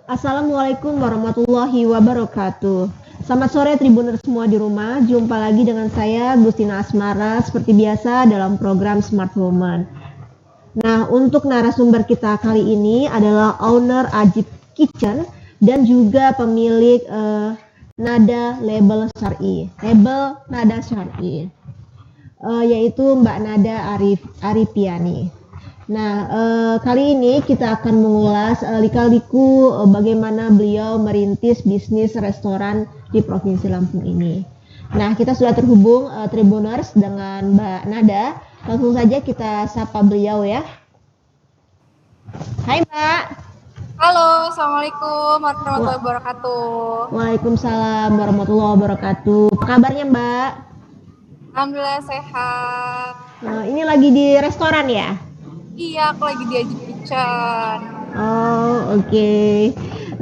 Assalamualaikum warahmatullahi wabarakatuh. Selamat sore Tribuners semua di rumah. Jumpa lagi dengan saya Gustina Asmara seperti biasa dalam program Smart Woman. Nah, untuk narasumber kita kali ini adalah owner Ajib Kitchen dan juga pemilik Nada Label Syar'i. Label Nada Syar'i. Yaitu Mbak Nada Arifiani. Nah, kali ini kita akan mengulas lika-liku bagaimana beliau merintis bisnis restoran di Provinsi Lampung ini. Nah, kita sudah terhubung Tribuners dengan Mbak Nada. Langsung saja kita sapa beliau ya. Hai Mbak. Halo, Assalamualaikum warahmatullahi wabarakatuh. Waalaikumsalam warahmatullahi wabarakatuh. Apa kabarnya Mbak? Alhamdulillah sehat. Ini lagi di restoran ya? Iya, aku lagi di Ajib Kitchen. Oh, oke.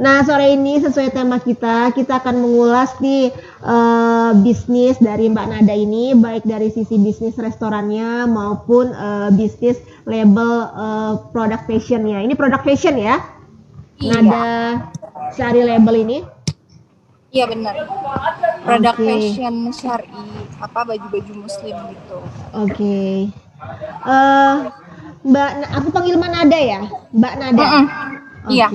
Nah, sore ini sesuai tema kita akan mengulas nih bisnis dari Mbak Nada ini, baik dari sisi bisnis restorannya maupun bisnis label produk fashionnya. Ini produk fashion ya? Iya. Nada Syar'i label ini? Iya benar. Produk fashion syar'i, baju-baju muslim gitu. Oke. Mbak, aku panggil Mbak Nada ya? Mbak Nada? Iya.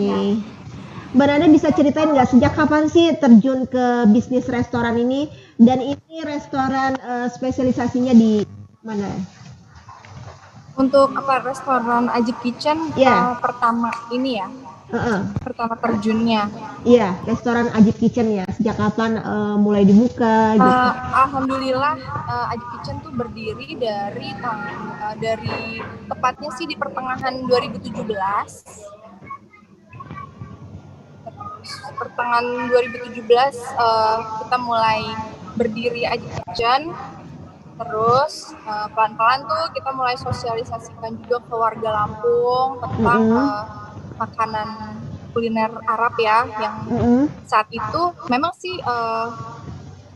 Mbak Nada bisa ceritain nggak sejak kapan sih terjun ke bisnis restoran ini? Dan ini restoran spesialisasinya di mana? Untuk restoran Ajib Kitchen pertama ini ya? Pertama terjunnya. Iya, restoran Ajib Kitchen ya. Sejak kapan mulai dibuka? Gitu? Alhamdulillah Ajib Kitchen tuh berdiri dari tepatnya sih di pertengahan 2017. Pertengahan 2017 kita mulai berdiri Ajib Kitchen. Terus pelan-pelan tuh kita mulai sosialisasikan juga ke warga Lampung tentang makanan kuliner Arab ya, yang saat itu memang sih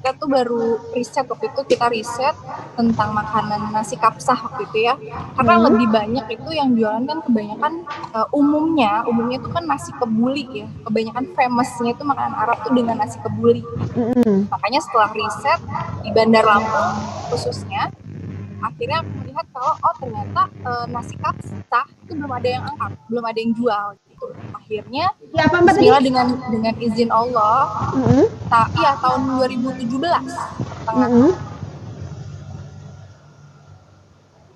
kita tuh baru riset waktu itu, kita riset tentang makanan nasi kapsah waktu itu ya, karena lebih banyak itu yang jualan kan kebanyakan umumnya itu kan nasi kebuli ya, kebanyakan famousnya itu makanan Arab tuh dengan nasi kebuli. Makanya setelah riset di Bandar Lampung khususnya, akhirnya aku melihat kalau ternyata nasi kapsah itu belum ada yang angkat, belum ada yang jual gitu. Akhirnya bismillah dengan izin Allah, tahun 2017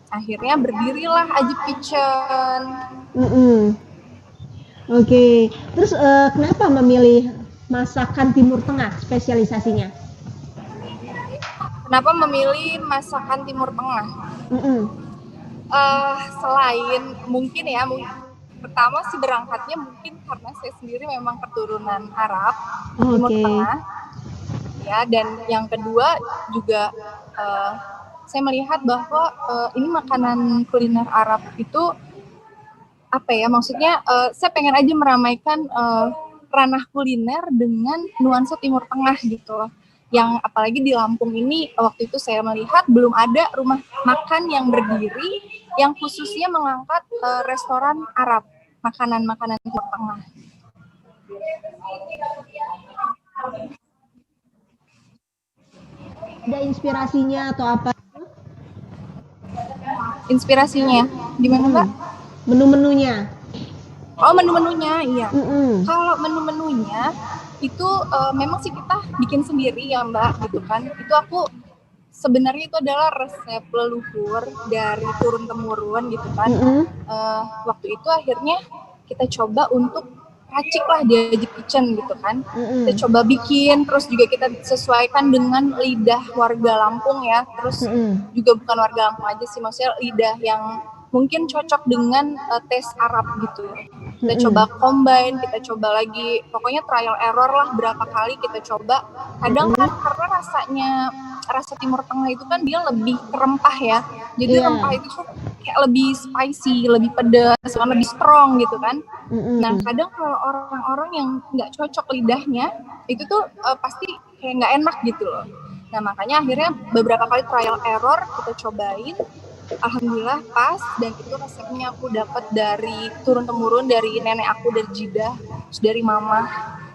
akhirnya berdirilah Ajib Kitchen. Oke. Terus kenapa memilih masakan Timur Tengah spesialisasinya? Kenapa memilih masakan Timur Tengah? Selain mungkin pertama sih berangkatnya mungkin karena saya sendiri memang keturunan Arab, Timur Tengah ya, dan yang kedua juga saya melihat bahwa ini makanan kuliner Arab itu maksudnya saya pengen aja meramaikan ranah kuliner dengan nuansa Timur Tengah gitu loh. Yang apalagi di Lampung ini waktu itu saya melihat belum ada rumah makan yang berdiri yang khususnya mengangkat restoran Arab, makanan-makanan Timur Tengah. Ada inspirasinya atau apa? Inspirasinya gimana Mbak? Menu-menunya. Oh, menu-menunya, iya. Kalau menu-menunya itu memang sih kita bikin sendiri ya Mbak, gitu kan. Itu aku sebenarnya itu adalah resep leluhur dari turun-temurun gitu kan. Waktu itu akhirnya kita coba untuk racik lah di Ajib Kitchen gitu kan. Kita coba bikin, terus juga kita sesuaikan dengan lidah warga Lampung ya. Terus juga bukan warga Lampung aja sih, maksudnya lidah yang mungkin cocok dengan tes Arab gitu. Kita coba combine, kita coba lagi, pokoknya trial error lah, berapa kali kita coba. Kadang kan karena rasa Timur Tengah itu kan dia lebih rempah ya, jadi rempah itu tuh kayak lebih spicy, lebih pedas, lebih strong gitu kan. Nah kadang kalau orang-orang yang nggak cocok lidahnya itu tuh pasti kayak nggak enak gitu loh. Nah makanya akhirnya beberapa kali trial error kita cobain, alhamdulillah pas, dan itu resepnya aku dapat dari turun-temurun dari nenek aku, dari Jidah, dari mama.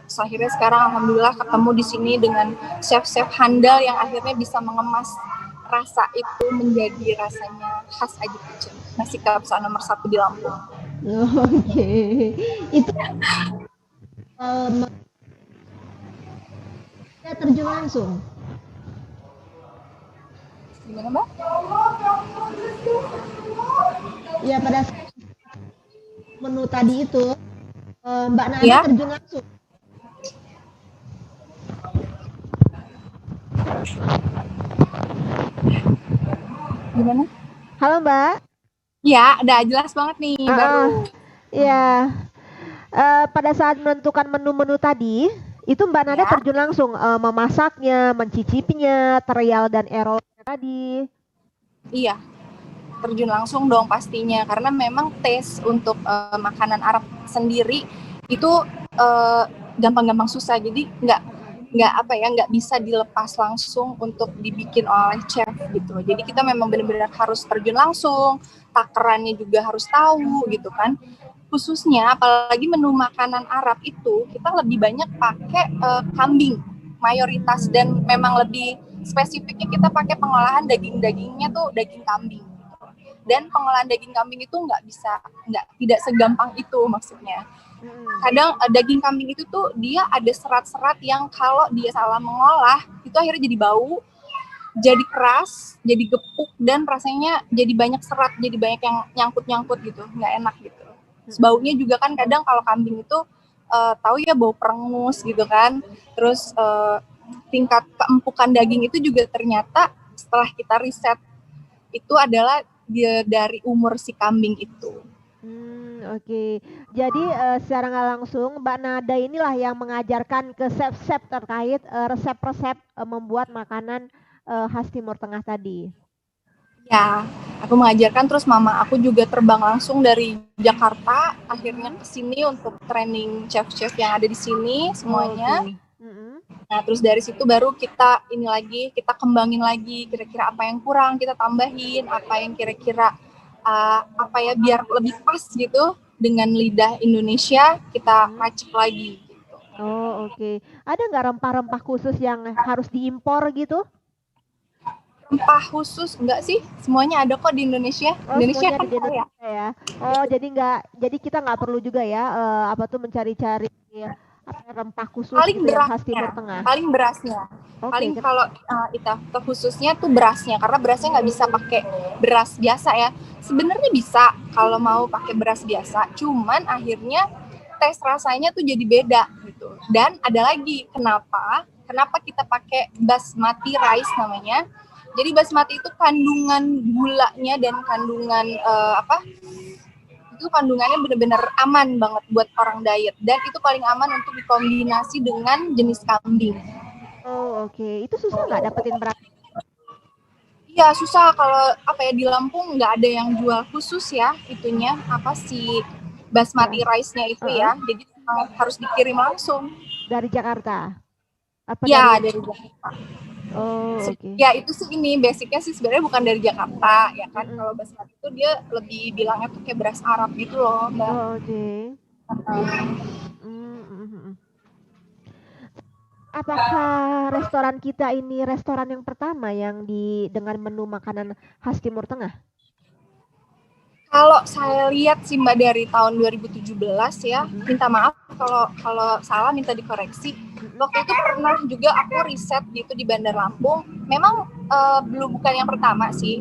Terus akhirnya sekarang alhamdulillah ketemu di sini dengan chef-chef handal yang akhirnya bisa mengemas rasa itu menjadi rasanya khas Aji Kitchen. Nasi kapsa nomor 1 di Lampung. Oke. Itu terjun langsung. Gimana, Mbak? Ya, pada menu tadi itu Mbak Nada Ya. terjun langsung. Gimana? Halo Mbak. Ya, udah jelas banget nih baru. Ya. Pada saat menentukan menu-menu tadi, itu Mbak Nada terjun langsung memasaknya, mencicipinya, terial dan errornya tadi. Iya, terjun langsung dong pastinya, karena memang tes untuk makanan Arab sendiri itu gampang-gampang susah, jadi nggak bisa dilepas langsung untuk dibikin oleh chef gitu. Jadi kita memang benar-benar harus terjun langsung, takarannya juga harus tahu gitu kan. Khususnya apalagi menu makanan Arab itu kita lebih banyak pakai kambing mayoritas, dan memang lebih spesifiknya kita pakai pengolahan dagingnya tuh daging kambing. Dan pengolahan daging kambing itu tidak segampang itu maksudnya. Kadang daging kambing itu tuh dia ada serat-serat yang kalau dia salah mengolah itu akhirnya jadi bau, jadi keras, jadi gepuk, dan rasanya jadi banyak serat, jadi banyak yang nyangkut-nyangkut gitu, nggak enak gitu. Terus baunya juga kan kadang kalau kambing itu tahu ya bau perengus gitu kan. Terus tingkat keempukan daging itu juga ternyata setelah kita riset itu adalah dari umur si kambing itu. Oke. Jadi secara nggak langsung Mbak Nada inilah yang mengajarkan ke chef-chef terkait resep-resep membuat makanan khas Timur Tengah tadi. Ya, aku mengajarkan, terus mama aku juga terbang langsung dari Jakarta akhirnya ke sini untuk training chef-chef yang ada di sini semuanya. Nah, terus dari situ baru kita kembangin lagi kira-kira apa yang kurang kita tambahin, apa yang kira-kira biar lebih pas gitu dengan lidah Indonesia kita racik lagi gitu. Oh, oke. Ada nggak rempah-rempah khusus yang harus diimpor gitu? Rempah khusus enggak sih, semuanya ada kok di Indonesia. Indonesia kan di Indonesia ya. Oh, jadi kita nggak perlu juga ya mencari-cari rempah khusus paling gitu yang khas Timur Tengah. Paling berasnya. Paling kalau khususnya tuh berasnya, karena berasnya nggak bisa pakai beras biasa ya. Sebenarnya bisa kalau mau pakai beras biasa, cuman akhirnya tes rasanya tuh jadi beda gitu. Dan ada lagi kenapa kita pakai basmati rice namanya. Jadi basmati itu kandungan gulanya dan kandungan itu kandungannya benar-benar aman banget buat orang diet, dan itu paling aman untuk dikombinasi dengan jenis kambing. Oh, oke. Itu susah nggak dapetin beras? Iya, susah. Kalau di Lampung nggak ada yang jual khusus ya itunya si basmati rice-nya itu ya. Jadi harus dikirim langsung dari Jakarta. Dari Jakarta. Oh, oke. Ya itu sih basicnya sih sebenarnya bukan dari Jakarta ya kan. Kalau basmati itu dia lebih bilangnya tuh kayak beras Arab gitu loh, Mbak. Oh, oke. Apakah restoran kita ini restoran yang pertama yang dengan menu makanan khas Timur Tengah? Kalau saya lihat sih Mbak dari tahun 2017 ya, minta maaf kalau salah, minta dikoreksi. Waktu itu pernah juga aku riset gitu di Bandar Lampung. Memang belum bukan yang pertama sih,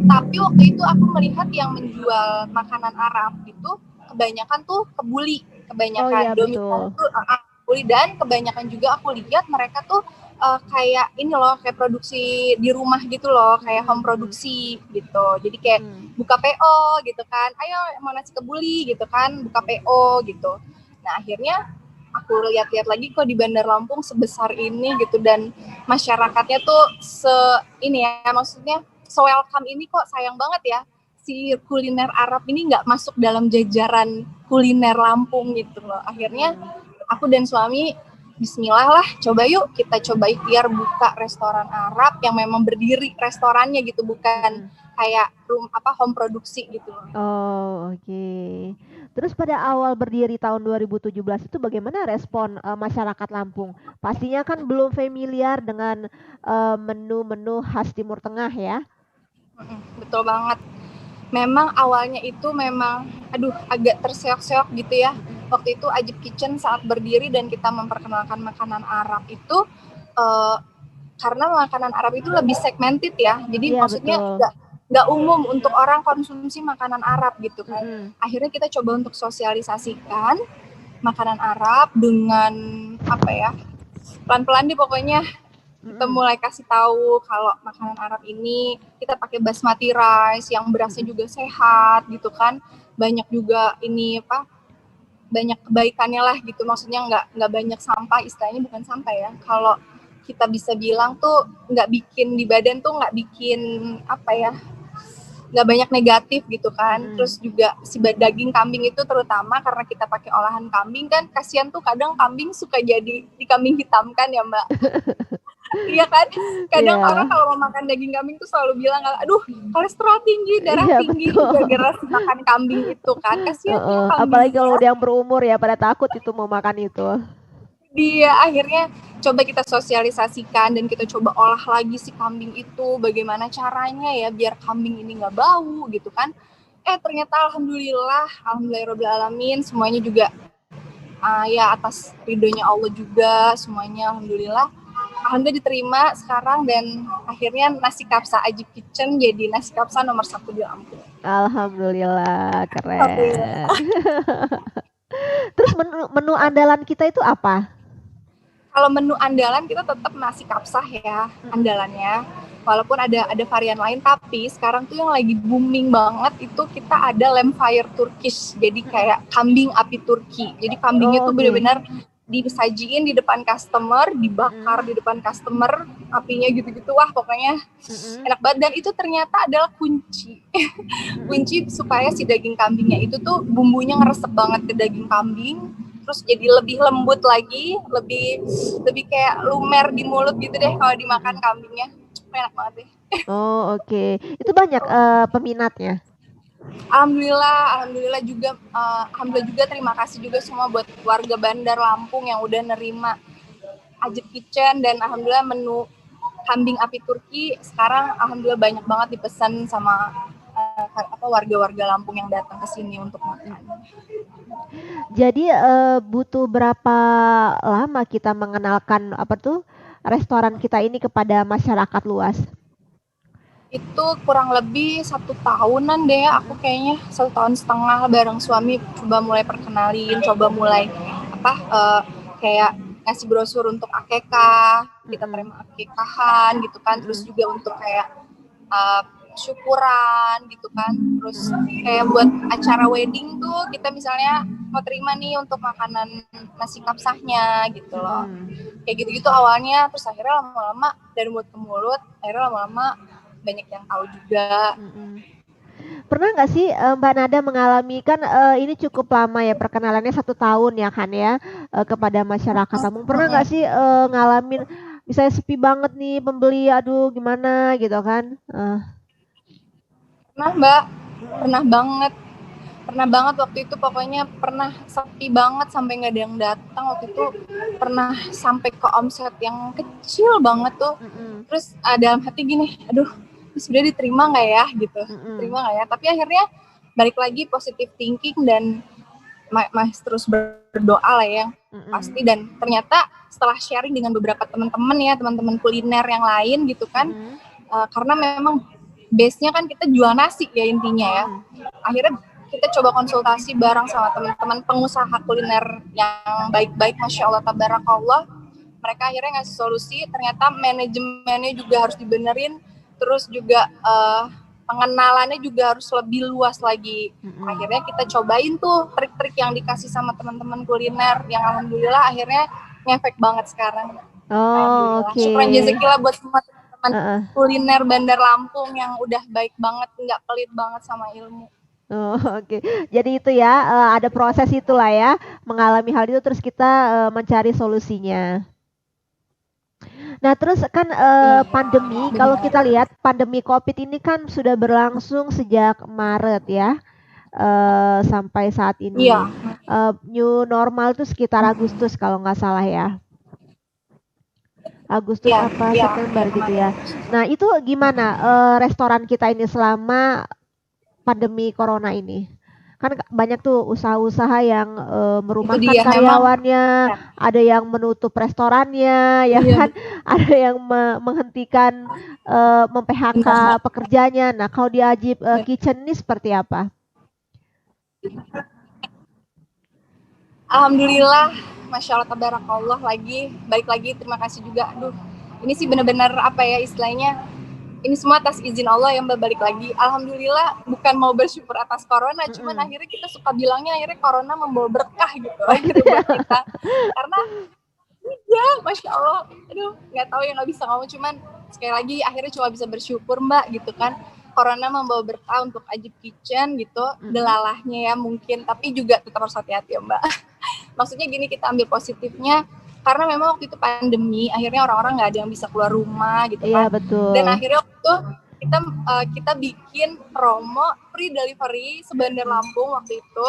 tapi waktu itu aku melihat yang menjual makanan Arab itu kebanyakan tuh kebuli, kebanyakan dominan tuh kebuli, dan kebanyakan juga aku lihat mereka tuh kayak ini loh, kayak produksi di rumah gitu loh, kayak home produksi gitu. Jadi kayak buka PO gitu kan, ayo mau nasi kebuli gitu kan, buka PO gitu. Nah akhirnya aku lihat-lihat lagi kok di Bandar Lampung sebesar ini gitu, dan masyarakatnya tuh maksudnya welcome ini, kok sayang banget ya si kuliner Arab ini nggak masuk dalam jajaran kuliner Lampung gitu loh. Akhirnya aku dan suami Bismillah lah, coba yuk kita coba ikhtiar buka restoran Arab yang memang berdiri restorannya gitu, bukan kayak home produksi gitu. Oh, oke. Terus pada awal berdiri tahun 2017 itu bagaimana respon masyarakat Lampung? Pastinya kan belum familiar dengan menu-menu khas Timur Tengah ya. Betul banget. Memang awalnya itu memang agak terseok-seok gitu ya. Waktu itu Ajib Kitchen saat berdiri dan kita memperkenalkan makanan Arab itu karena makanan Arab itu lebih segmented ya. Jadi maksudnya nggak umum untuk orang konsumsi makanan Arab gitu kan. Akhirnya kita coba untuk sosialisasikan makanan Arab dengan pelan-pelan deh pokoknya. Kita mulai kasih tahu kalau makanan Arab ini kita pakai basmati rice yang berasnya juga sehat gitu kan, banyak juga banyak kebaikannya lah gitu, maksudnya nggak banyak sampah, istilahnya bukan sampah ya, kalau kita bisa bilang tuh nggak bikin di badan tuh, nggak bikin nggak banyak negatif gitu kan. Terus juga si daging kambing itu terutama karena kita pakai olahan kambing kan, kasihan tuh kadang kambing suka jadi dikambing hitamkan ya Mbak. Iya kan, kadang orang kalau mau makan daging kambing tuh selalu bilang, aduh kolesterol tinggi, darah tinggi gara-gara makan kambing itu kan, kasihan kambing. Apalagi kalau udah yang berumur ya, pada takut itu mau makan itu. Dia akhirnya coba kita sosialisasikan dan kita coba olah lagi si kambing itu, bagaimana caranya ya biar kambing ini nggak bau gitu kan. Ternyata alhamdulillahirobbilalamin, semuanya juga ya atas ridhonya Allah juga, semuanya alhamdulillah diterima sekarang, dan akhirnya nasi kapsa Ajib Kitchen jadi nasi kapsa nomor 1 di Lampung. Alhamdulillah, keren. Terus menu andalan kita itu apa? Kalau menu andalan kita tetap nasi kapsa ya, andalannya. Walaupun ada varian lain, tapi sekarang tuh yang lagi booming banget itu kita ada lamb fire Turkish. Jadi kayak kambing api Turki. Jadi kambingnya tuh benar-benar disajiin di depan customer, dibakar di depan customer, apinya gitu-gitu, wah pokoknya enak banget. Dan itu ternyata adalah kunci kunci supaya si daging kambingnya itu tuh bumbunya ngeresep banget ke daging kambing, terus jadi lebih lembut lagi, lebih kayak lumer di mulut gitu deh kalau dimakan kambingnya, enak banget deh. Oh oke. Itu banyak peminatnya? Alhamdulillah juga, terima kasih juga semua buat warga Bandar Lampung yang udah nerima Ajib Kitchen, dan alhamdulillah menu kambing api Turki sekarang alhamdulillah banyak banget dipesan sama warga-warga Lampung yang datang ke sini untuk makan. Jadi butuh berapa lama kita mengenalkan restoran kita ini kepada masyarakat luas? Itu kurang lebih 1 tahunan deh ya, aku kayaknya 1,5 tahun bareng suami coba mulai perkenalin, coba mulai kayak ngasih brosur untuk akekah, kita terima akekahan gitu kan, terus juga untuk kayak syukuran gitu kan, terus kayak buat acara wedding tuh kita misalnya mau terima nih untuk makanan nasi kapsahnya gitu loh. Kayak gitu-gitu awalnya, terus akhirnya lama-lama dari mulut ke mulut, akhirnya lama-lama banyak yang tahu juga. Pernah nggak sih Mbak Nada mengalami, kan ini cukup lama ya perkenalannya 1 tahun ya kan ya, kepada masyarakat Lampung. Pernah nggak sih ngalamin misalnya sepi banget nih pembeli, aduh gimana gitu kan? Pernah Mbak, pernah banget waktu itu, pokoknya pernah sepi banget sampai nggak ada yang datang. Waktu itu pernah sampai ke omset yang kecil banget tuh. Terus dalam hati gini, aduh sudah diterima nggak ya gitu, terima nggak ya, tapi akhirnya balik lagi positive thinking dan masih terus berdoa lah ya pasti. Dan ternyata setelah sharing dengan beberapa teman-teman kuliner yang lain gitu kan, karena memang base-nya kan kita jual nasi ya intinya ya, akhirnya kita coba konsultasi bareng sama teman-teman pengusaha kuliner yang baik-baik, Masya Allah tabarakallah. Mereka akhirnya ngasih solusi, ternyata manajemennya juga harus dibenerin, terus juga pengenalannya juga harus lebih luas lagi. Akhirnya kita cobain tuh trik-trik yang dikasih sama teman-teman kuliner, yang alhamdulillah akhirnya ngefek banget sekarang. Oke. Syukran jazakillah buat semua teman-teman kuliner Bandar Lampung yang udah baik banget, nggak pelit banget sama ilmu. Oh, oke. Jadi itu ya, ada proses itulah ya, mengalami hal itu terus kita, mencari solusinya. Nah, terus kan, Iya, pandemi kalau benar. kita lihat pandemi Covid ini kan sudah berlangsung sejak Maret ya, sampai saat ini. Iya. New normal itu sekitar Mm-mm. Agustus kalau nggak salah ya. Agustus Iya, apa iya, September iya gitu kemarin. ya. Nah, itu gimana, restoran kita ini selama pandemi corona ini? Kan banyak tuh usaha-usaha yang, Itu merumahkan dia memang. karyawannya, Ya, ada yang menutup restorannya, ya iya kan, ada yang menghentikan, mem-PHK benar Mbak. pekerjanya. Nah, kalau di Ajib, Ya. Kitchen ini seperti apa? Alhamdulillah, masya Allah, tabarakallah lagi, balik lagi, terima kasih juga. Aduh, ini sih benar-benar apa ya istilahnya, ini semua atas izin Allah yang balik lagi. Alhamdulillah, bukan mau bersyukur atas corona, cuman Mhm. akhirnya kita suka bilangnya akhirnya corona membawa berkah gitu Oh gitu akhirnya ya? buat kita. Karena ya, masya Allah, aduh, nggak tahu ya nggak bisa ngomong, cuman sekali lagi akhirnya cuma bisa bersyukur Mbak gitu kan. Corona membawa berkah untuk Ajib Kitchen gitu, Mhm. delalahnya ya mungkin, tapi juga tetap harus hati-hati ya Mbak. Maksudnya gini, kita ambil positifnya karena memang waktu itu pandemi, akhirnya orang-orang nggak ada yang bisa keluar rumah gitu Iya kan, dan betul. akhirnya waktu itu kita bikin promo free delivery sebandar Mhm. Lampung waktu itu.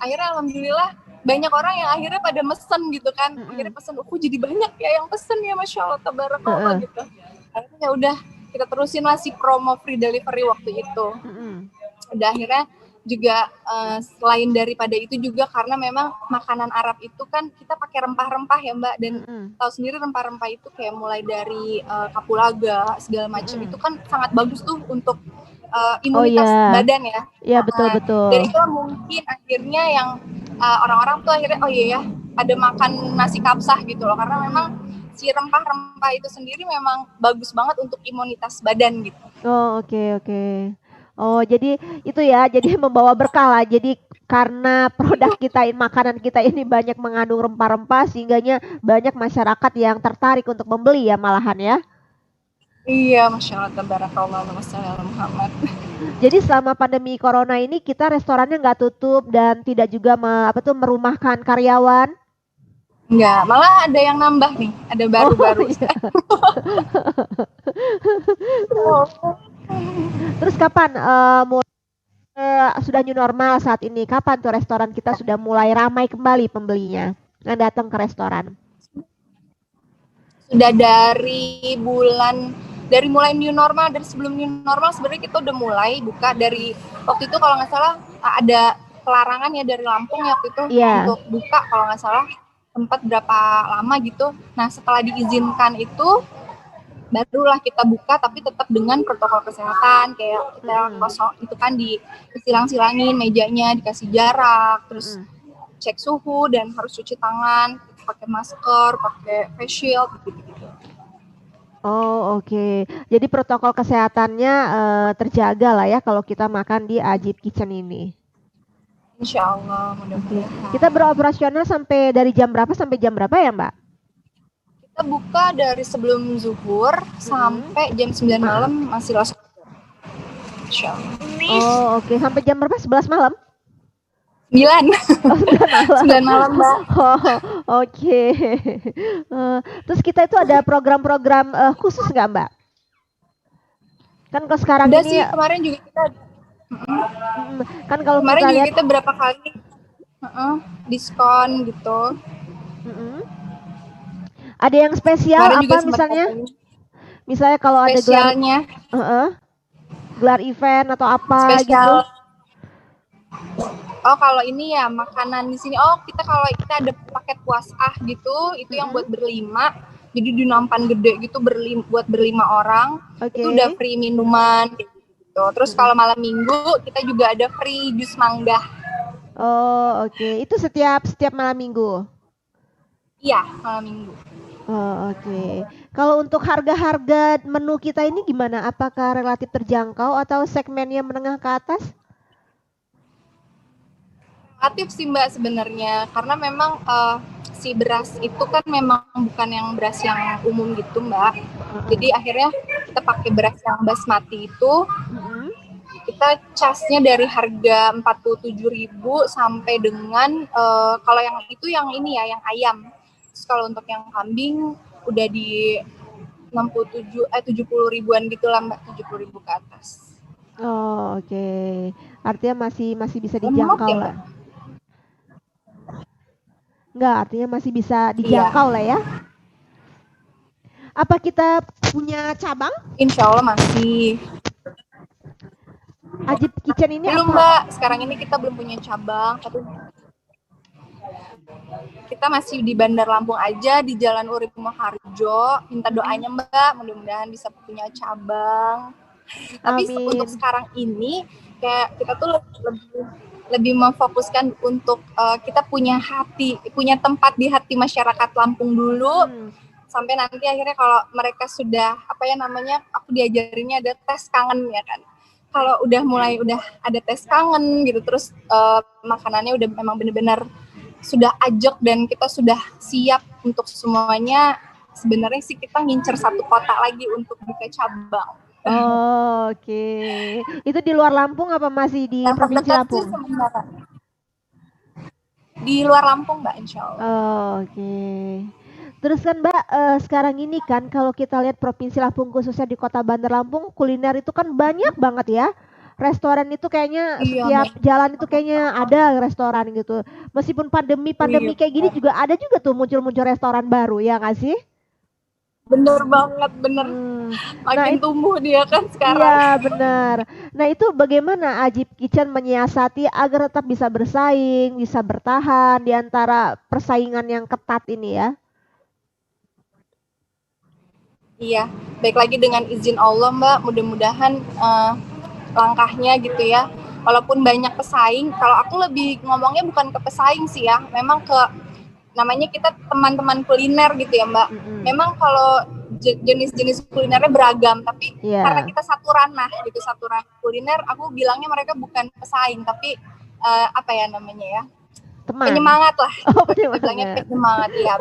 Akhirnya alhamdulillah banyak orang yang akhirnya pada mesen gitu kan, akhirnya Mhm. pesen, aku jadi banyak ya yang pesen ya, masya Allah tabarakallah Heeh. gitu. Akhirnya ya udah, kita terusin lah si promo free delivery waktu itu. Mhm. Udah akhirnya juga selain daripada itu juga karena memang makanan Arab itu kan kita pakai rempah-rempah ya Mbak, dan Mhm. tahu sendiri rempah-rempah itu kayak mulai dari kapulaga segala macam itu Mhm. kan sangat bagus tuh untuk Oh iya. imunitas badan ya. Iya betul betul. Dari itu mungkin akhirnya yang orang-orang tuh akhirnya oh iya ya, ada makan nasi kapsah gitu loh, karena memang Mhm. si rempah-rempah itu sendiri memang bagus banget untuk imunitas badan gitu. Oh, oke oke. Oh, jadi itu ya, jadi membawa berkah lah. Jadi karena produk kita, makanan kita ini banyak mengandung rempah-rempah sehingganya banyak masyarakat yang tertarik untuk membeli ya malahan ya. Iya, masya Allah, tabarakallah, Muhammad. Jadi selama pandemi corona ini kita restorannya nggak tutup dan tidak juga apa tuh merumahkan karyawan. Enggak, malah ada yang nambah nih, ada Oh baru-baru. iya. Oh. Terus kapan sudah new normal saat ini? Kapan tuh restoran kita sudah mulai ramai kembali pembelinya yang datang ke restoran? Sudah dari mulai new normal, dari sebelum new normal sebenarnya kita udah mulai buka. Dari waktu itu kalau nggak salah ada pelarangan ya dari Lampung ya waktu itu Iya. untuk buka, kalau nggak salah tempat berapa lama gitu. Nah setelah diizinkan itu barulah kita buka, tapi tetap dengan protokol kesehatan, kayak kita Mm-mm. kosong itu kan, disilang-silangin mejanya, dikasih jarak, terus Mm-mm. cek suhu dan harus cuci tangan, pakai masker, pakai face shield gitu. Oh oke. Jadi protokol kesehatannya terjaga lah ya kalau kita makan di Ajib Kitchen ini. Insya Allah, Oke. Kita mudah-mudahan. beroperasional sampai dari jam berapa sampai jam berapa ya Mbak? Kita buka dari sebelum zuhur Mm-mm. sampai jam 9 malam masih langsung. Insya Allah. Oh oke. Sampai jam berapa? 11 malam? 9. Oh 9 malam. 9 malam, Mbak. Oh oke. Terus kita itu ada program-program khusus nggak Mbak? Kan kalau sekarang Udah ini sih, kemarin juga kita kan kalau kemarin kita juga lihat kita berapa kali diskon gitu. mm-mm. Ada yang spesial Kemarin juga apa sempat misalnya? ada Misalnya kalau ada spesialnya. gelar event atau apa gitu? Spesial. Oh, kalau ini ya makanan di sini. Oh, kalau kita ada paket puasah gitu, itu yang buat berlima. Jadi di nampan gede gitu, buat berlima orang. Oke. Itu udah free minuman gitu. Terus kalau malam minggu kita juga ada free jus mangga. Oh, oke. Itu setiap malam minggu. Iya, malam minggu. Oh, oke. Kalau untuk harga-harga menu kita ini gimana? Apakah relatif terjangkau atau segmennya menengah ke atas? Relatif sih Mbak sebenarnya, karena memang si beras itu kan memang bukan yang beras yang umum gitu Mbak. Jadi akhirnya kita pakai beras yang basmati itu. kita casnya dari harga 47.000 sampai dengan kalau yang itu yang ini ya, yang ayam. Terus kalau untuk yang kambing udah di 70 ribuan gitu lah Mbak, 70 ribu ke atas. Oh, oke. Artinya masih bisa dijangkau Ya, lah. Enggak, artinya masih bisa dijangkau lah ya. Apa kita punya cabang? Insya Allah masih. Ajib Kitchen ini belum apa? Mbak, sekarang ini kita belum punya cabang, tapi kita masih di Bandar Lampung aja, di Jalan Urip Maharjo. Minta doanya Mbak, mudah-mudahan bisa punya cabang. Tapi untuk sekarang ini kayak kita tuh lebih memfokuskan untuk kita punya tempat di hati masyarakat Lampung dulu. Sampai nanti akhirnya kalau mereka sudah aku diajarinnya ada tes kangen ya kan. Kalau udah ada tes kangen gitu, terus makanannya udah memang benar-benar sudah ajak dan kita sudah siap untuk semuanya, sebenarnya sih kita ngincer satu kota lagi untuk buka cabang. Oh, oke. Itu di luar Lampung apa masih di Provinsi Lampung? Di luar Lampung Mbak, insya Allah. Oh, oke. Terus kan Mbak, sekarang ini kan kalau kita lihat Provinsi Lampung khususnya di Kota Bandar Lampung, kuliner itu kan banyak banget ya. Restoran itu kayaknya setiap jalan itu kayaknya ada restoran gitu. Meskipun pandemi kayak gini juga ada juga tuh muncul-muncul restoran baru, ya nggak sih? Bener banget, bener. Makin tumbuh dia kan sekarang. Iya, benar. Nah, itu bagaimana Ajib Kitchen menyiasati agar tetap bisa bersaing, bisa bertahan di antara persaingan yang ketat ini ya? Iya, baik lagi dengan izin Allah Mbak, mudah-mudahan langkahnya gitu ya. Walaupun banyak pesaing, kalau aku lebih ngomongnya bukan ke pesaing sih ya, memang ke namanya kita teman-teman kuliner gitu ya Mbak. Memang kalau jenis-jenis kulinernya beragam, tapi karena kita satu ranah kuliner, aku bilangnya mereka bukan pesaing, tapi teman. Penyemangat lah. Oh, bilangnya penyemangat, iya.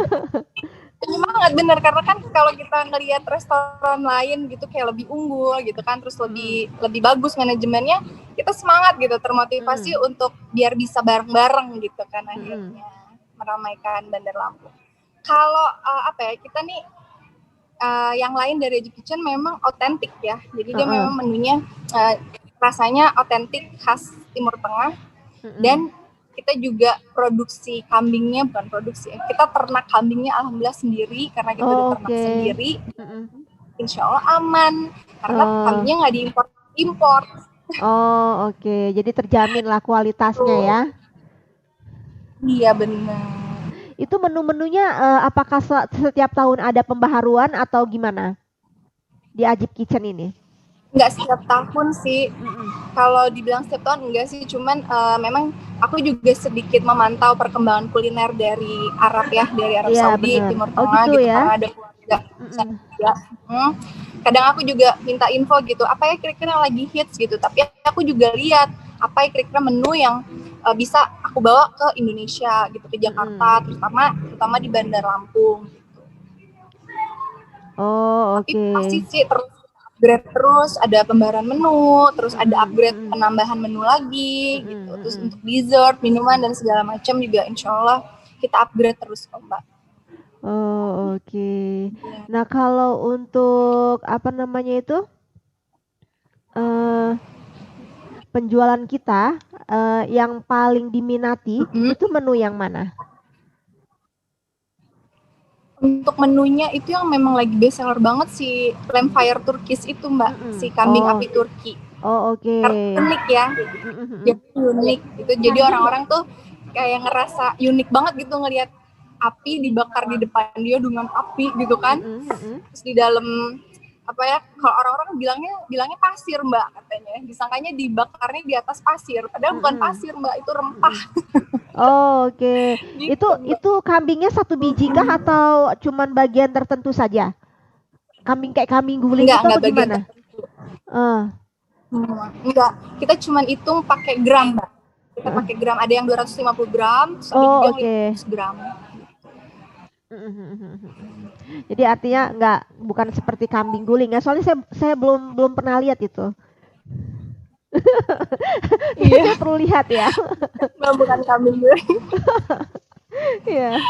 Penyemangat bener, karena kan kalau kita ngelihat restoran lain gitu kayak lebih unggul gitu kan, terus lebih bagus manajemennya, kita semangat gitu, termotivasi untuk biar bisa bareng-bareng gitu kan akhirnya meramaikan Bandar Lampung. Kalau kita nih yang lain dari Ajib Kitchen memang otentik ya, jadi dia memang menunya rasanya otentik khas Timur Tengah. Dan kita juga produksi kambingnya, bukan produksi ya, kita ternak kambingnya alhamdulillah sendiri karena kita udah ternak sendiri. Insya Allah aman karena kambingnya nggak diimpor. Oh, oke. Jadi terjamin lah kualitasnya ya. Iya benar. Itu menu-menunya apakah setiap tahun ada pembaharuan atau gimana di Ajib Kitchen ini? Enggak setiap tahun sih. Kalau dibilang setiap tahun enggak sih, cuman memang aku juga sedikit memantau perkembangan kuliner dari Arab ya, dari Arab Saudi, Timur Tengah gitu ya? Karena ada keluarga juga. Kadang aku juga minta info gitu, apa ya kira-kira lagi hits gitu. Tapi aku juga lihat apa ya kira-kira menu yang bisa aku bawa ke Indonesia gitu, ke Jakarta, terutama di Bandar Lampung gitu. Oh, oke. Tapi pasti sih upgrade terus, ada pembaharuan menu, terus ada upgrade penambahan menu lagi gitu. Terus untuk dessert, minuman dan segala macam juga insya Allah kita upgrade terus kok Mbak. Oh, oke. Nah, kalau untuk penjualan kita yang paling diminati itu menu yang mana? Untuk menunya itu yang memang lagi best seller banget si Lampfire Turkish itu Mbak, si kambing api Turki. Oh, oke. Unik ya. Jadi unik gitu. Jadi orang-orang tuh kayak ngerasa unik banget gitu ngelihat api dibakar di depan dia dengan api gitu kan. Terus di dalam kalau orang-orang bilangnya pasir Mbak katanya. Disangkanya dibakarnya di atas pasir, padahal bukan pasir Mbak, itu rempah. Oh, oke. Gitu, itu kambingnya satu biji kah atau cuman bagian tertentu saja? Kambing kayak kambing guling itu atau gimana? Enggak, kita cuman hitung pakai gram Mbak. Kita pakai gram, ada yang 250 gram, ada juga yang 500 gram. Jadi artinya bukan seperti kambing guling ya, soalnya saya belum pernah lihat itu. Iya. Perlu lihat ya. Bukan kambing goreng. Iya.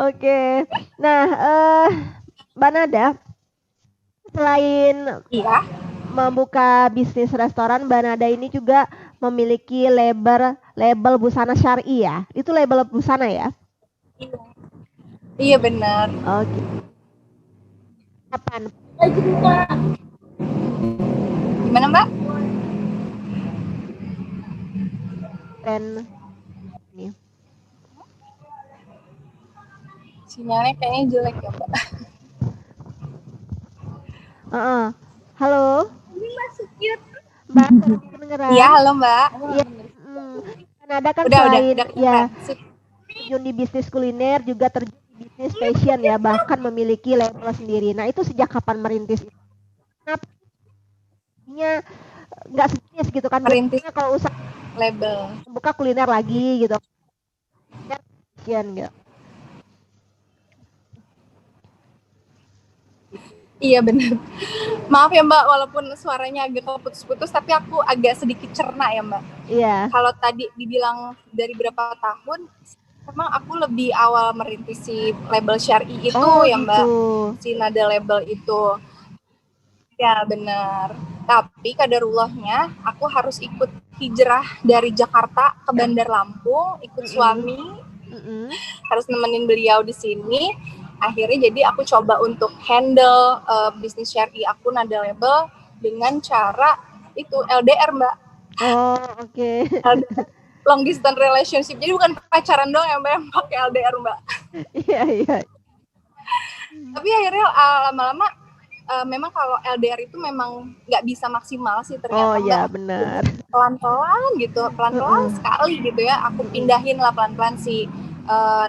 Oke. Nah, Mbak Nada, selain membuka bisnis restoran, Mbak Nada ini juga memiliki label busana syar'i ya. Itu label busana ya? Iya benar. Oke. Kapan? Gimana Mbak? Dan ini. Sinyalnya kayaknya jelek ya Mbak. Halo. Mbak, kedengeran? Iya, halo Mbak. Iya. Nada kan selain ya terjun di bisnis kuliner, juga terjun di bisnis fashion ya, bahkan memiliki label sendiri. Nah, itu sejak kapan merintis? Kenapa nggak sebisnis gitu kan? Merintisnya kalau usaha label buka kuliner lagi gitu. Fashion gitu. Iya benar. Maaf ya Mbak, walaupun suaranya agak putus-putus, tapi aku agak sedikit cerna ya Mbak. Iya. Kalau tadi dibilang dari berapa tahun, memang aku lebih awal merintis si label syar'i itu ya Mbak. Si Nada label itu. Ya benar. Tapi kadarullahnya aku harus ikut hijrah dari Jakarta ke Bandar Lampung, ikut suami, harus nemenin beliau di sini. Akhirnya jadi aku coba untuk handle bisnis syar'i aku Nada label dengan cara itu LDR Mbak. Oh oke. Long distance relationship, jadi bukan pacaran doang ya Mbak yang pakai LDR Mbak. Iya. Tapi akhirnya lama-lama memang kalau LDR itu memang nggak bisa maksimal sih ternyata. Oh iya benar. Pelan-pelan gitu, pelan-pelan sekali gitu ya. Aku pindahin lah pelan-pelan si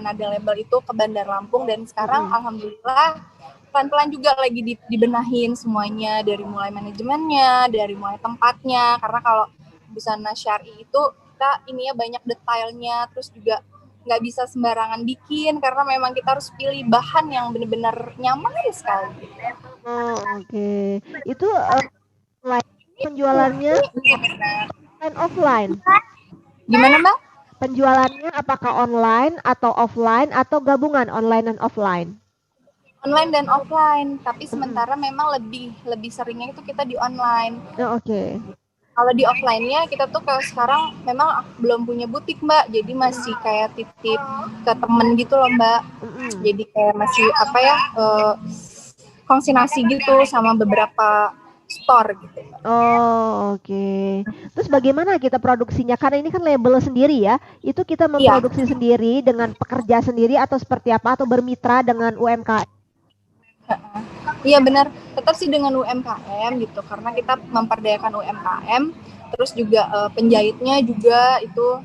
Nada label itu ke Bandar Lampung, dan sekarang alhamdulillah pelan-pelan juga lagi dibenahin semuanya, dari mulai manajemennya, dari mulai tempatnya, karena kalau busana syar'i itu kita ini ya banyak detailnya, terus juga nggak bisa sembarangan bikin karena memang kita harus pilih bahan yang benar-benar nyaman sekali. Oh oke. Itu penjualannya online offline? Gimana Mbak? Penjualannya apakah online atau offline atau gabungan online dan offline? Online dan offline, tapi sementara memang lebih seringnya itu kita di online. Oh, oke. Kalau di offline-nya kita tuh kalau sekarang memang belum punya butik Mbak, jadi masih kayak titip ke temen gitu loh Mbak. Jadi kayak masih apa ya konsinasi gitu sama beberapa store gitu. Oh oke. Terus bagaimana kita produksinya? Karena ini kan label sendiri ya. Itu kita memproduksi sendiri dengan pekerja sendiri atau seperti apa? Atau bermitra dengan UMKM? Iya benar, tetap sih dengan UMKM gitu, karena kita memperdayakan UMKM. Terus juga penjahitnya juga itu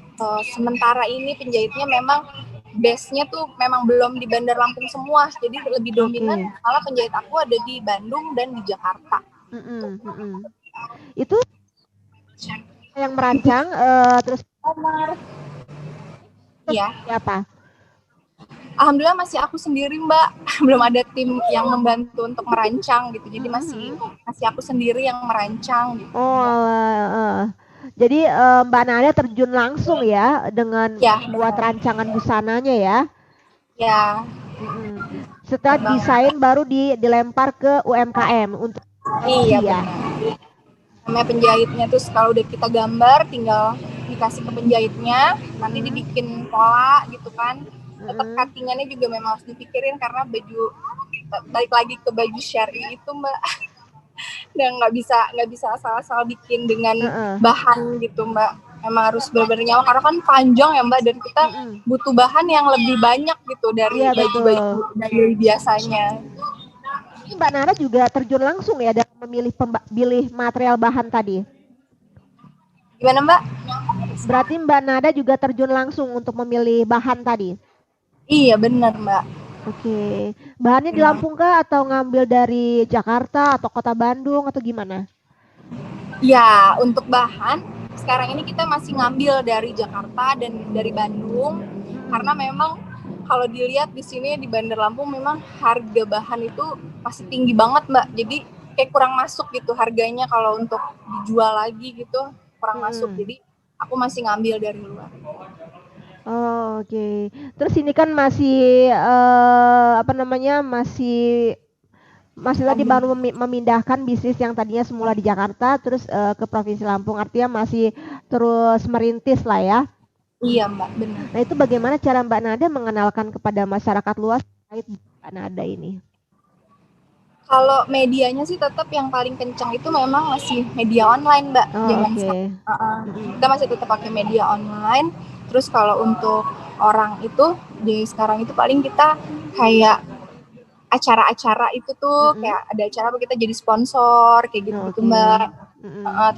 sementara ini penjahitnya memang base-nya tuh memang belum di Bandar Lampung semua, jadi lebih dominan malah penjahit aku ada di Bandung dan di Jakarta. Itu yang merancang terus iya. Siapa? Alhamdulillah masih aku sendiri Mbak, belum ada tim yang membantu untuk merancang gitu, jadi masih aku sendiri yang merancang gitu. Jadi Mbak Nada terjun langsung ya dengan buat rancangan busananya ya? Ya. Setelah desain baru dilempar ke UMKM untuk iya. Namanya penjahitnya tuh kalau udah kita gambar tinggal dikasih ke penjahitnya, nanti dibikin pola gitu kan. Tetap cuttingannya juga memang harus dipikirin karena baju balik lagi ke baju syar'i itu Mbak. Dan nggak bisa asal-asal bikin dengan bahan gitu Mbak. Memang harus benar-benar nyawa karena kan panjang ya Mbak, dan kita butuh bahan yang lebih banyak gitu dari baju-baju dari biasanya. Mbak Nada juga terjun langsung ya dalam memilih material bahan tadi. Gimana Mbak? Berarti Mbak Nada juga terjun langsung untuk memilih bahan tadi? Iya benar Mbak. Oke. Bahannya di Lampung kah atau ngambil dari Jakarta atau kota Bandung atau gimana? Ya, untuk bahan sekarang ini kita masih ngambil dari Jakarta dan dari Bandung karena memang kalau dilihat di sini di Bandar Lampung memang harga bahan itu masih tinggi banget Mbak. Jadi kayak kurang masuk gitu harganya kalau untuk dijual lagi gitu. kurang masuk, jadi aku masih ngambil dari luar. Oh, oke. Terus ini kan masih masih tadi baru memindahkan bisnis yang tadinya semula di Jakarta terus ke Provinsi Lampung, artinya masih terus merintis lah ya. Iya Mbak, benar. Nah itu bagaimana cara Mbak Nada mengenalkan kepada masyarakat luas terkait Mbak Nada ini? Kalau medianya sih tetap yang paling kencang itu memang masih media online Mbak. Kita masih tetap pakai media online. Terus kalau untuk orang itu, jadi sekarang itu paling kita kayak acara-acara itu tuh kayak ada acara kita jadi sponsor kayak gitu Mbak.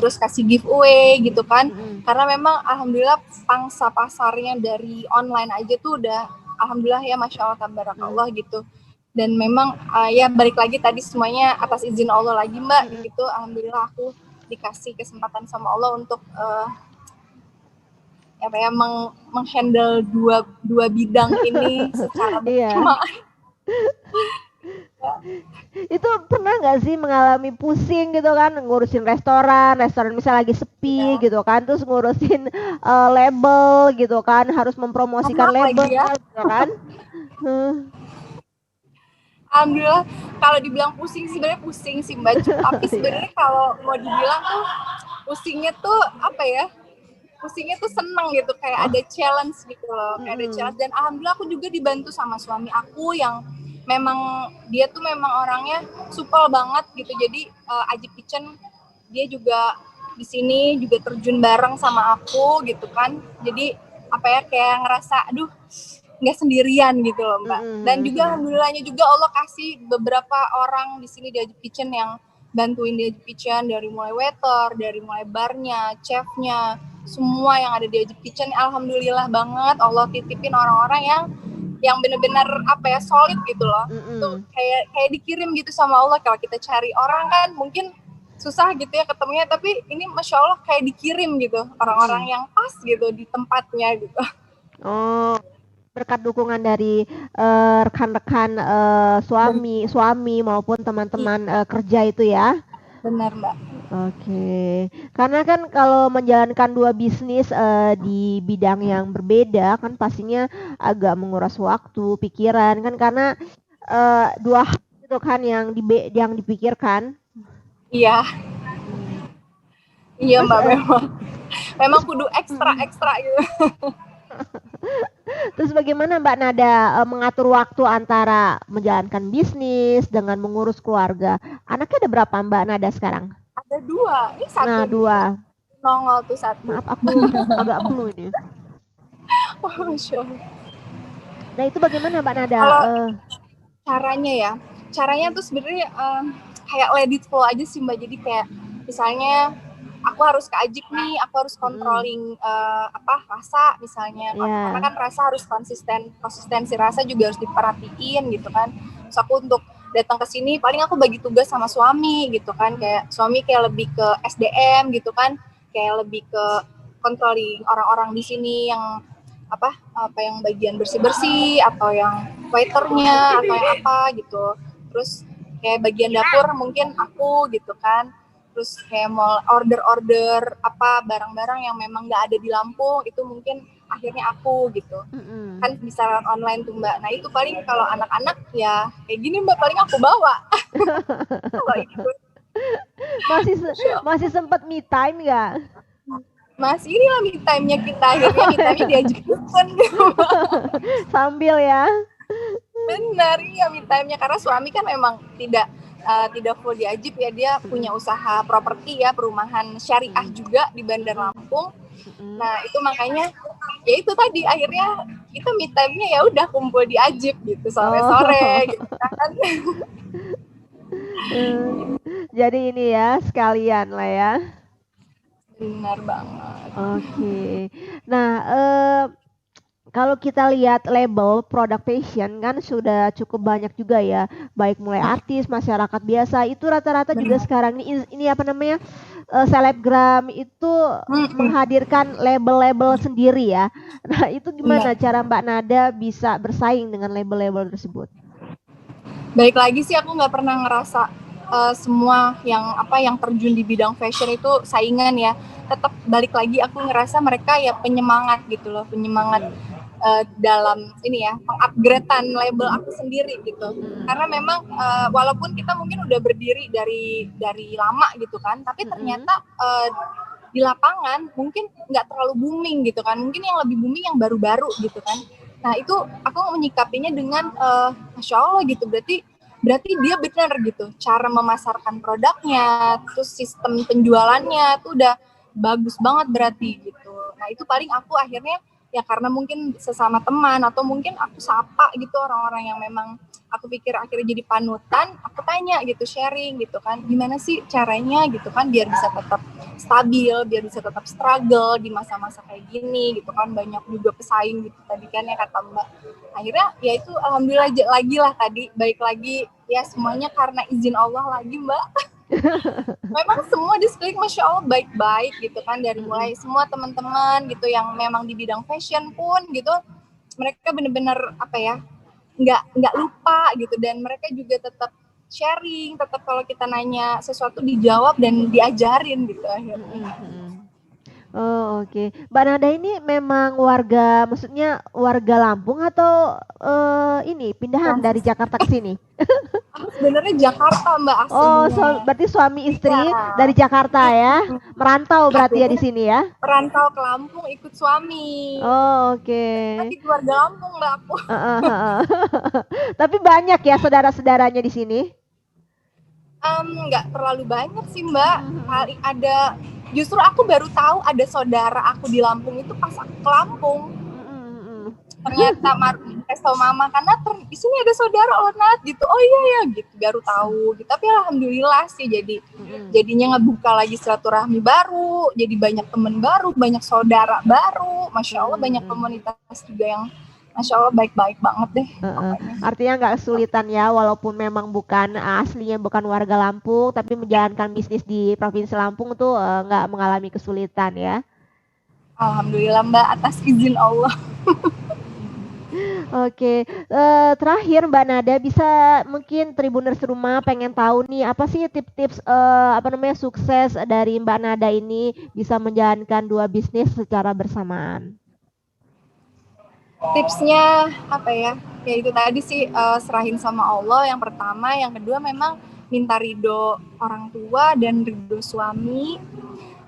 Terus kasih giveaway gitu kan. Karena memang alhamdulillah pangsa pasarnya dari online aja tuh udah alhamdulillah ya masya Allah tabarakallah gitu. Dan memang ya balik lagi tadi semuanya atas izin Allah lagi Mbak gitu. Alhamdulillah aku dikasih kesempatan sama Allah untuk menghandle dua bidang ini secara bersamaan. Itu pernah nggak sih mengalami pusing gitu kan, ngurusin restoran misalnya lagi sepi gitu kan, terus ngurusin label gitu kan, harus mempromosikan label gitu kan? Alhamdulillah kalau dibilang pusing sebenarnya pusing sih Mbak, tapi sebenarnya kalau mau dibilang tuh pusingnya tuh apa ya? Pusingnya tuh seneng gitu, kayak ada challenge gitu loh, kayak ada challenge. Dan alhamdulillah aku juga dibantu sama suami aku yang memang dia tuh memang orangnya supel banget gitu. Jadi Ajib Kitchen dia juga di sini juga terjun bareng sama aku gitu kan. Jadi apa ya kayak ngerasa aduh nggak sendirian gitu loh Mbak. Dan juga alhamdulillahnya juga Allah kasih beberapa orang di sini di Ajib Kitchen yang bantuin di Ajib Kitchen, dari mulai waiter, dari mulai barnya, chefnya, semua yang ada di Ajib Kitchen. Alhamdulillah banget Allah titipin orang-orang yang benar-benar apa ya solid gitu loh. Tuh kayak dikirim gitu sama Allah. Kalau kita cari orang kan mungkin susah gitu ya ketemunya, tapi ini masya Allah kayak dikirim gitu orang-orang yang pas gitu di tempatnya gitu. Oh, berkat dukungan dari rekan-rekan suami maupun teman-teman kerja itu ya. Benar Mbak. Oke, karena kan kalau menjalankan dua bisnis di bidang yang berbeda kan pastinya agak menguras waktu, pikiran kan, karena dua hal itu kan yang dipikirkan. Iya. Iya Mbak, memang kudu ekstra gitu. Terus bagaimana Mbak Nada mengatur waktu antara menjalankan bisnis dengan mengurus keluarga? Anaknya ada berapa Mbak Nada sekarang? Ada 2, ini 1. Nah, 2. Nongol tuh 1. Maaf aku agak flu ini. Oh, Masya Allah. Nah itu bagaimana Mbak Nada? Caranya tuh sebenarnya kayak let it flow aja sih Mbak. Jadi kayak misalnya aku harus ke Ajib nih, aku harus controlling rasa misalnya. Karena kan rasa harus konsistensi rasa juga harus diperhatiin gitu kan. Terus aku untuk datang ke sini paling aku bagi tugas sama suami gitu kan, kayak suami kayak lebih ke SDM gitu kan, kayak lebih ke controlling orang-orang di sini yang apa yang bagian bersih-bersih atau yang waiternya atau yang apa gitu. Terus kayak bagian dapur mungkin aku gitu kan. Terus kayak mau order apa barang-barang yang memang nggak ada di Lampung itu mungkin akhirnya aku gitu. Kan bisa online tuh Mbak. Nah itu paling kalau anak-anak ya kayak gini Mbak, paling aku bawa. Masih sempat me time nggak? Mas, inilah me time-nya kita, akhirnya me time-nya diajukan gitu. Sambil ya. Benar, iya me time-nya, karena suami kan memang tidak full di Ajib ya, dia punya usaha properti ya, perumahan syariah juga di Bandar Lampung. Nah itu makanya ya itu tadi akhirnya kita me time-nya ya udah kumpul di Ajib gitu sore-sore gitu kan. Jadi ini ya sekalian lah ya. Benar banget. Oke. Nah kalau kita lihat label produk fashion kan sudah cukup banyak juga ya, baik mulai artis, masyarakat biasa itu rata-rata juga sekarang ini apa namanya selebgram itu menghadirkan label-label sendiri ya. Nah itu gimana cara Mbak Nada bisa bersaing dengan label-label tersebut? Baik lagi sih aku nggak pernah ngerasa semua yang terjun di bidang fashion itu saingan ya, tetap balik lagi aku ngerasa mereka ya penyemangat gitu loh, penyemangat dalam ini ya, pengupgradean label aku sendiri gitu. Karena memang walaupun kita mungkin udah berdiri dari lama gitu kan, tapi ternyata di lapangan mungkin nggak terlalu booming gitu kan, mungkin yang lebih booming yang baru-baru gitu kan. Nah itu aku menyikapinya dengan Masya Allah gitu, berarti dia benar gitu, cara memasarkan produknya, terus sistem penjualannya tuh udah bagus banget berarti gitu. Nah itu paling aku akhirnya ya karena mungkin sesama teman atau mungkin aku sapa gitu orang-orang yang memang aku pikir akhirnya jadi panutan, aku tanya gitu, sharing gitu kan, gimana sih caranya gitu kan biar bisa tetap stabil, biar bisa tetap struggle di masa-masa kayak gini gitu kan, banyak juga pesaing gitu tadi kan ya kata Mbak. Akhirnya ya itu alhamdulillah lagi lah tadi, baik lagi ya semuanya karena izin Allah lagi Mbak. Memang semua di sekeliling Masya Allah baik-baik gitu kan, dari mulai semua teman-teman gitu yang memang di bidang fashion pun gitu, mereka benar-benar apa ya, nggak lupa gitu, dan mereka juga tetap sharing, tetap kalau kita nanya sesuatu dijawab dan diajarin gitu akhirnya. Oh oke. Mbak Nada ini memang maksudnya warga Lampung atau ini pindahan dari Jakarta ke sini? Sebenarnya Jakarta Mbak Oh, aslinya. berarti suami istri Iya. dari Jakarta ya? Merantau berarti ya di sini ya? Merantau ke Lampung ikut suami. Oh oke. Tapi keluarga Lampung Mbak aku. Tapi banyak ya saudara-saudaranya di sini? Nggak terlalu banyak sih Mbak. Paling ada, justru aku baru tahu ada saudara aku di Lampung itu pas aku ke Lampung. Ternyata kasih tau mama, karena di sini ada saudara Onat gitu. Oh iya ya gitu, baru tahu gitu. Tapi alhamdulillah sih jadinya ngebuka lagi silaturahmi baru, jadi banyak teman baru, banyak saudara baru. Masya Allah banyak komunitas juga yang Masya Allah baik-baik banget deh. Artinya nggak kesulitan ya, walaupun memang aslinya bukan warga Lampung, tapi menjalankan bisnis di Provinsi Lampung tuh nggak mengalami kesulitan ya. Alhamdulillah Mbak, atas izin Allah. Oke, terakhir Mbak Nada, bisa mungkin Tribuners Rumah pengen tahu nih apa sih tips-tips sukses dari Mbak Nada ini bisa menjalankan dua bisnis secara bersamaan. Tipsnya apa ya? Ya itu tadi sih, serahin sama Allah yang pertama, yang kedua memang minta ridho orang tua dan ridho suami.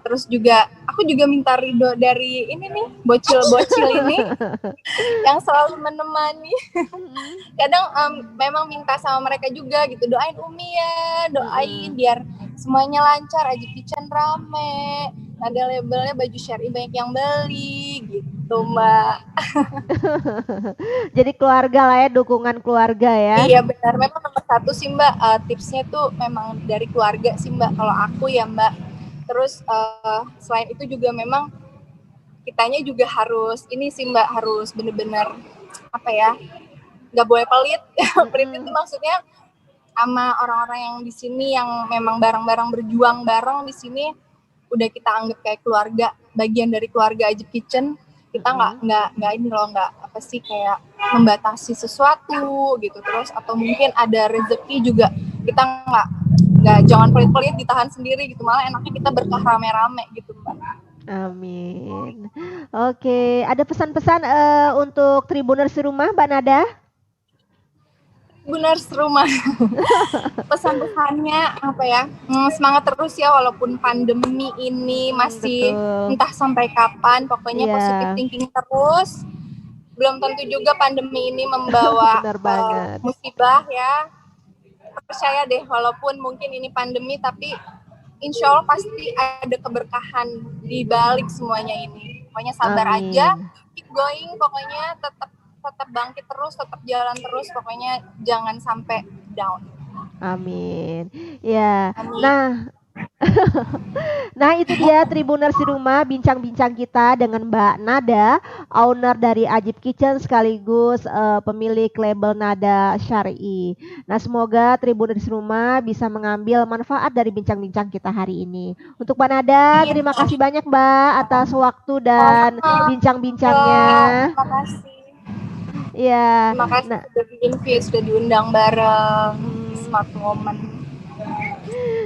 Terus juga aku juga minta ridho dari ini nih, bocil-bocil ini yang selalu menemani. Kadang memang minta sama mereka juga gitu, doain Umi ya, doain biar semuanya lancar, Ajib Kitchen rame, ada labelnya baju syari banyak yang beli gitu Mbak. Jadi keluarga lah ya, dukungan keluarga ya. Iya benar, memang nomor satu sih Mbak, tipsnya tuh memang dari keluarga sih Mbak, kalau aku ya Mbak. Terus selain itu juga memang kitanya juga harus ini sih Mbak, harus bener-bener apa ya, nggak boleh pelit. Pelit itu maksudnya sama orang-orang yang di sini yang memang bareng-bareng berjuang bareng di sini, udah kita anggap kayak keluarga, bagian dari keluarga Ajib Kitchen. Kita nggak ini loh, nggak apa sih kayak membatasi sesuatu gitu. Terus atau mungkin ada rezeki juga kita nggak jangan pelit-pelit ditahan sendiri gitu, malah enaknya kita berkah rame-rame gitu Mbak. Amin. Oke, ada pesan-pesan untuk Tribuners Rumah Mbak Nada? Tribuners Rumah. Pesan-pesannya apa ya? Semangat terus ya walaupun pandemi ini masih entah sampai kapan, pokoknya positive thinking terus. Belum tentu juga pandemi ini membawa musibah ya. Percaya deh, walaupun mungkin ini pandemi, tapi insya Allah pasti ada keberkahan di balik semuanya ini. Pokoknya sabar aja, keep going, pokoknya tetap bangkit terus, tetap jalan terus, pokoknya jangan sampai down. Amin. Ya. Amin. Nah itu dia Tribuners di Rumah, bincang-bincang kita dengan Mbak Nada, owner dari Ajib Kitchen sekaligus pemilik label Nada Syar'i. Nah semoga Tribuners di Rumah bisa mengambil manfaat dari bincang-bincang kita hari ini. Untuk Mbak Nada, terima kasih banyak Mbak atas waktu dan bincang-bincangnya. Terima kasih. Ya. Terima kasih sudah diundang bareng Smart Woman.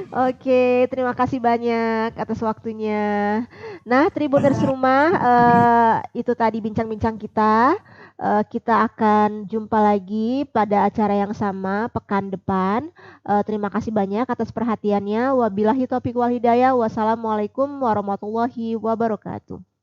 Oke, terima kasih banyak atas waktunya. Nah, Tribuners rumah, itu tadi bincang-bincang kita. Kita akan jumpa lagi pada acara yang sama pekan depan. Terima kasih banyak atas perhatiannya. Wabillahi taufiq wal hidayah. Wassalamualaikum warahmatullahi wabarakatuh.